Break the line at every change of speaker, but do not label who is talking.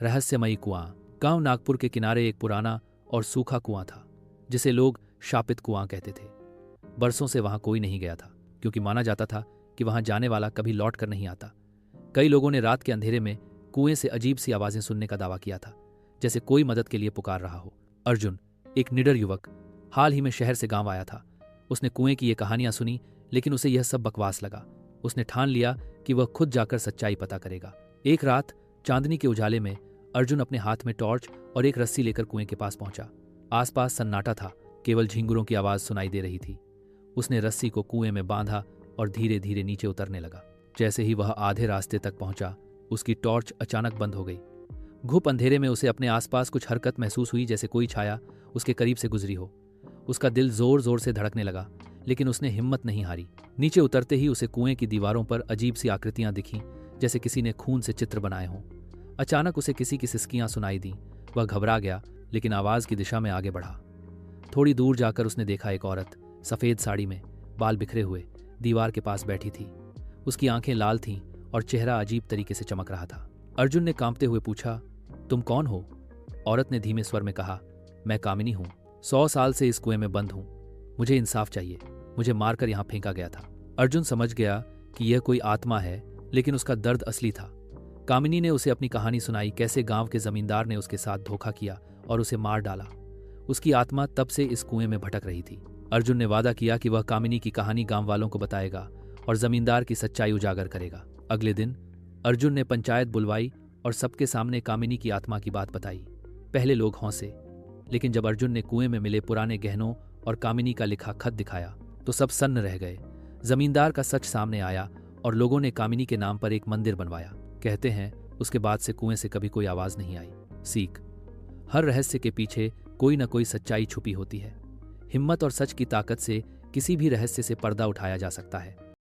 रहस्यमयी कुआं। गांव नागपुर के किनारे एक पुराना और सूखा कुआं था, जिसे लोग शापित कुआं कहते थे। बरसों से वहां कोई नहीं गया था, क्योंकि माना जाता था कि वहां जाने वाला कभी लौट कर नहीं आता। कई लोगों ने रात के अंधेरे में कुएं से अजीब सी आवाजें सुनने का दावा किया था, जैसे कोई मदद के लिए पुकार रहा हो। अर्जुन, एक निडर युवक, हाल ही में शहर से गांव आया था। उसने कुएं की ये कहानियां सुनी, लेकिन उसे यह सब बकवास लगा। उसने ठान लिया कि वह खुद जाकर सच्चाई पता करेगा। एक रात चांदनी के उजाले में अर्जुन अपने हाथ में टॉर्च और एक रस्सी लेकर कुएं के पास पहुंचा। आसपास सन्नाटा था, केवल झिंगुरों की आवाज सुनाई दे रही थी। उसने रस्सी को कुएं में बांधा और धीरे धीरे नीचे उतरने लगा। जैसे ही वह आधे रास्ते तक पहुंचा, उसकी टॉर्च अचानक बंद हो गई। घुप अंधेरे में उसे अपने आसपास कुछ हरकत महसूस हुई, जैसे कोई छाया उसके करीब से गुजरी हो। उसका दिल जोर जोर से धड़कने लगा, लेकिन उसने हिम्मत नहीं हारी। नीचे उतरते ही उसे कुएं की दीवारों पर अजीब सी आकृतियां दिखीं, जैसे किसी ने खून से चित्र बनाए हों। अचानक उसे किसी की सिसकियां सुनाई दी। वह घबरा गया, लेकिन आवाज की दिशा में आगे बढ़ा। थोड़ी दूर जाकर उसने देखा एक औरत सफेद साड़ी में, बाल बिखरे हुए, दीवार के पास बैठी थी। उसकी आंखें लाल थीं और चेहरा अजीब तरीके से चमक रहा था। अर्जुन ने कांपते हुए पूछा, तुम कौन हो? औरत ने धीमे स्वर में कहा, मैं कामिनी हूं। 100 साल से इस कुएं में बंद हूं। मुझे इंसाफ चाहिए। मुझे मारकर यहां फेंका गया था। अर्जुन समझ गया कि यह कोई आत्मा है, लेकिन उसका दर्द असली था। कामिनी ने उसे अपनी कहानी सुनाई, कैसे गांव के जमींदार ने उसके साथ धोखा किया और उसे मार डाला। उसकी आत्मा तब से इस कुएं में भटक रही थी। अर्जुन ने वादा किया कि वह कामिनी की कहानी गांव वालों को बताएगा और जमींदार की सच्चाई उजागर करेगा। अगले दिन अर्जुन ने पंचायत बुलवाई और सबके सामने कामिनी की आत्मा की बात बताई। पहले लोग हंसे, लेकिन जब अर्जुन ने कुएं में मिले पुराने गहनों और कामिनी का लिखा खत दिखाया, तो सब सन्न रह गए। जमींदार का सच सामने आया और लोगों ने कामिनी के नाम पर एक मंदिर बनवाया। कहते हैं उसके बाद से कुएं से कभी कोई आवाज नहीं आई। सीख, हर रहस्य के पीछे कोई न कोई सच्चाई छुपी होती है। हिम्मत और सच की ताकत से किसी भी रहस्य से पर्दा उठाया जा सकता है।